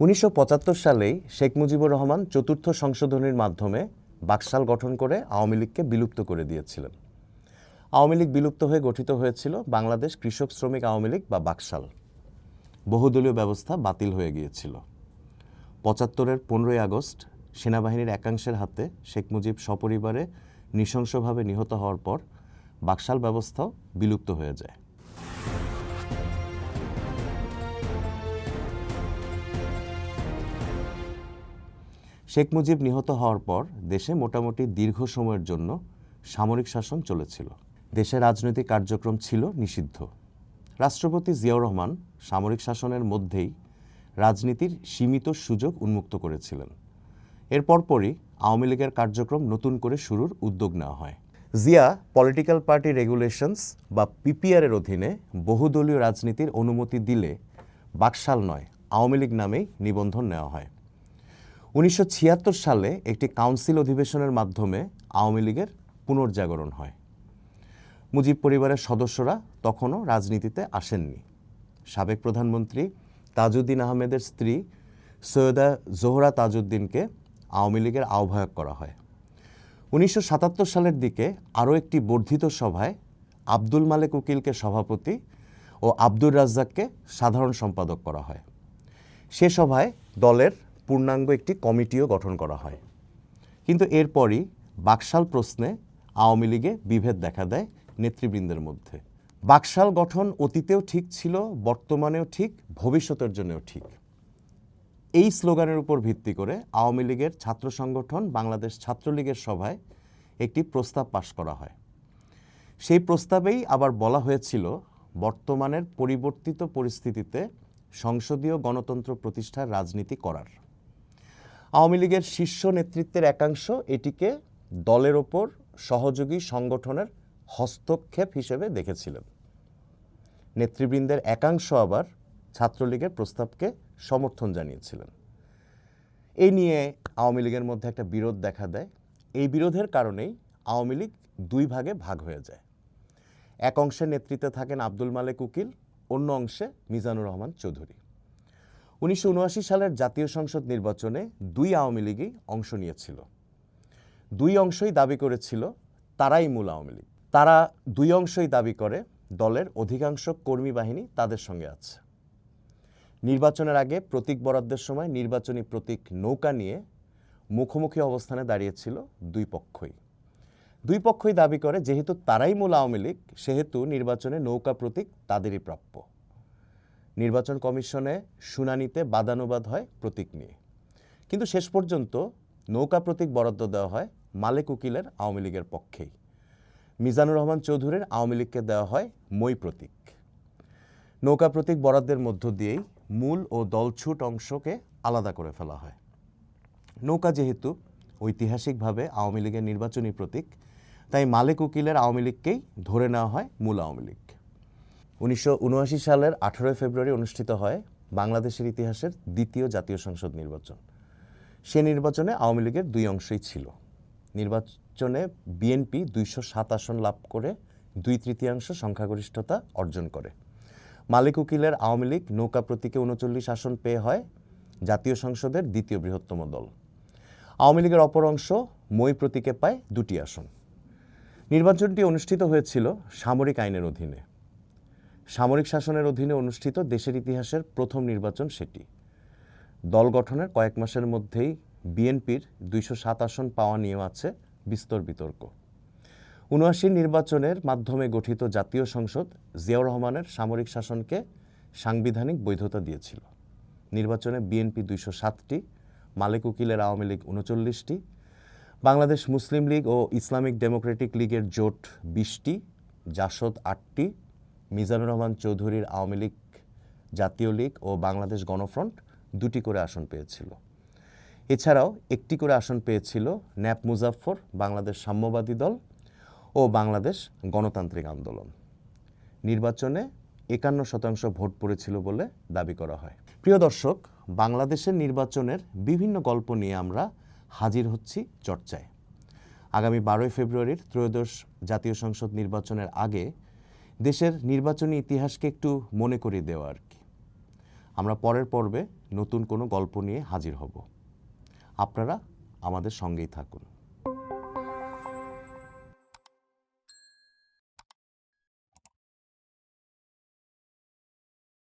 ১৯৭৫ সালেই শেখ মুজিবুর রহমান চতুর্থ সংশোধনীর মাধ্যমে বাকশাল গঠন করে আওয়ামী লীগকে বিলুপ্ত করে দিয়েছিলেন। আওয়ামী লীগ বিলুপ্ত হয়ে গঠিত হয়েছিল বাংলাদেশ কৃষক শ্রমিক আওয়ামী লীগ বা বাকশাল। বহুদলীয় ব্যবস্থা বাতিল হয়ে গিয়েছিল। ৭৫-এর ১৫ই আগস্ট সেনাবাহিনীর একাংশের হাতে শেখ মুজিব সপরিবারে নৃশংসভাবে নিহত হওয়ার পর বাকশাল ব্যবস্থাও বিলুপ্ত হয়ে যায়। শেখ মুজিব নিহত হওয়ার পর দেশে মোটামুটি দীর্ঘ সময়ের জন্য সামরিক শাসন চলেছিল। দেশের রাজনৈতিক কার্যক্রম ছিল নিষিদ্ধ। রাষ্ট্রপতি জিয়াউর রহমান সামরিক শাসনের মধ্যেই রাজনীতির সীমিত সুযোগ উন্মুক্ত করেছিলেন। এর পরপরই আওয়ামী লীগের কার্যক্রম নতুন করে শুরুর উদ্যোগ নেওয়া হয়। জিয়া পলিটিক্যাল পার্টি রেগুলেশনস বা পিপিআর-এর অধীনে বহুদলীয় রাজনীতির অনুমতি দিলে বাকশাল নয়, আওয়ামী লীগ নামেই নিবন্ধন নেওয়া হয়। ১৯৭৬ সালে একটি কাউন্সিল অধিবেশনের মাধ্যমে আওয়ামী লীগের পুনর্জাগরণ হয়। মুজিব পরিবারের সদস্যরা তখনও রাজনীতিতে আসেননি। সাবেক প্রধানমন্ত্রী তাজউদ্দিন আহমেদের স্ত্রী সৈয়দা জোহরা তাজউদ্দিনকে আওয়ামী লীগের আহ্বায়ক করা হয়। ১৯৭৭ সালের দিকে আরও একটি বর্ধিত সভায় আব্দুল মালেক উকিলকে সভাপতি ও আব্দুর রাজ্জাককে সাধারণ সম্পাদক করা হয়। সে সভায় দলের পূর্ণাঙ্গ একটি কমিটিও গঠন করা হয়। কিন্তু এরপরই বাকশাল প্রশ্নে আওয়ামী লীগে বিভেদ দেখা দেয় নেতৃবৃন্দের মধ্যে। বাকশাল গঠন অতীতেও ঠিক ছিল, বর্তমানেও ঠিক, ভবিষ্যতের জন্যও ঠিক। এই স্লোগানের উপর ভিত্তি করে আওয়ামী লীগের ছাত্র সংগঠন বাংলাদেশ ছাত্রলীগের সভায় একটি প্রস্তাব পাশ করা হয়। সেই প্রস্তাবেই আবার বলা হয়েছিল বর্তমানের পরিবর্তিত পরিস্থিতিতে সংসদীয় গণতন্ত্র প্রতিষ্ঠার রাজনীতি করার। আওয়ামী লীগের শীর্ষ নেতৃত্বের একাংশ এটিকে দলের ওপর সহযোগী সংগঠনের হস্তক্ষেপ হিসেবে দেখেছিলেন। নেতৃবৃন্দের একাংশ আবার ছাত্রলীগের প্রস্তাবকে সমর্থন জানিয়েছিলেন। এই নিয়ে আওয়ামী লীগের মধ্যে একটা বিরোধ দেখা দেয়। এই বিরোধের কারণেই আওয়ামী লীগ দুই ভাগে ভাগ হয়ে যায়। এক অংশের নেতৃত্বে থাকেন আব্দুল মালেক উকিল, অন্য অংশে মিজানুর রহমান চৌধুরী। ১৯৭৯ সালের জাতীয় সংসদ নির্বাচনে দুই আওয়ামী লীগই অংশ নিয়েছিল। দুই অংশই দাবি করেছিল তারাই মূল আওয়ামী লীগ। তারা দুই অংশই দাবি করে দলের অধিকাংশ কর্মী বাহিনী তাদের সঙ্গে আছে। নির্বাচনের আগে প্রতীক বরাদ্দের সময় নির্বাচনী প্রতীক নৌকা নিয়ে মুখোমুখি অবস্থানে দাঁড়িয়েছিল দুই পক্ষই। দুই পক্ষই দাবি করে যেহেতু তারাই মূল আওয়ামী লীগ, সেহেতু নির্বাচনে নৌকা প্রতীক তাদেরই প্রাপ্য। নির্বাচন কমিশনে শুনানিতে বাদানুবাদ হয় প্রতীক নিয়ে, কিন্তু শেষ পর্যন্ত নৌকা প্রতীক বরাদ্দ দেওয়া হয় মালেক উকিলের আওয়ামী লীগের পক্ষেই। মিজানুর রহমান চৌধুরীর আওয়ামী লীগকে দেওয়া হয় মই প্রতীক। নৌকা প্রতীক বরাদ্দের মধ্য দিয়েই মূল ও দলছুট অংশকে আলাদা করে ফেলা হয়। নৌকা যেহেতু ঐতিহাসিকভাবে আওয়ামী লীগের নির্বাচনী প্রতীক, তাই মালেক উকিলের আওয়ামী লীগকেই ধরে নেওয়া হয় মূল আওয়ামী লীগ। ১৯৭৯ সালের ১৮ ফেব্রুয়ারি অনুষ্ঠিত হয় বাংলাদেশের ইতিহাসের দ্বিতীয় জাতীয় সংসদ নির্বাচন। সে নির্বাচনে আওয়ামী লীগের দুই অংশই ছিল। নির্বাচনে বিএনপি ২০৭ আসন লাভ করে ২/৩ সংখ্যাগরিষ্ঠতা অর্জন করে। মালেক উকিলের আওয়ামী লীগ নৌকা প্রতীকে ৩৯ আসন পেয়ে হয় জাতীয় সংসদের দ্বিতীয় বৃহত্তম দল। আওয়ামী লীগের অপর অংশ মই প্রতীকে পায় ২টি আসন। নির্বাচনটি অনুষ্ঠিত হয়েছিল সামরিক আইনের অধীনে। সামরিক শাসনের অধীনে অনুষ্ঠিত দেশের ইতিহাসের প্রথম নির্বাচন সেটি। দল গঠনের কয়েক মাসের মধ্যেই বিএনপির ২০৭ আসন পাওয়া নিয়েও আছে বিস্তর বিতর্ক। ৭৯ নির্বাচনের মাধ্যমে গঠিত জাতীয় সংসদ জিয়াউর রহমানের সামরিক শাসনকে সাংবিধানিক বৈধতা দিয়েছিল। নির্বাচনে বিএনপি ২০৭টি, মালেক উকিলের আওয়ামী লীগ ৩৯টি, বাংলাদেশ মুসলিম লীগ ও ইসলামিক ডেমোক্রেটিক লীগের জোট ২০টি, জাসদ ৮টি, মিজানুর রহমান চৌধুরীর আওয়ামী লীগ, জাতীয় লীগ ও বাংলাদেশ গণফ্রন্ট ২টি করে আসন পেয়েছিল। এছাড়াও একটি করে আসন পেয়েছিল ন্যাপ মুজাফফর, বাংলাদেশ সাম্যবাদী দল ও বাংলাদেশ গণতান্ত্রিক আন্দোলন। নির্বাচনে ৫১% ভোট পড়েছিল বলে দাবি করা হয়। প্রিয় দর্শক, বাংলাদেশের নির্বাচনের বিভিন্ন গল্প নিয়ে আমরা হাজির হচ্ছি চর্চায়। আগামী ১২ ফেব্রুয়ারির ত্রয়োদশ জাতীয় সংসদ নির্বাচনের আগে দেশের নির্বাচনী ইতিহাসকে একটু মনে করিয়ে দেওয়া আর কি। আমরা পরের পর্বে নতুন কোনো গল্প নিয়ে হাজির হব। আপনারা আমাদের সঙ্গেই থাকুন।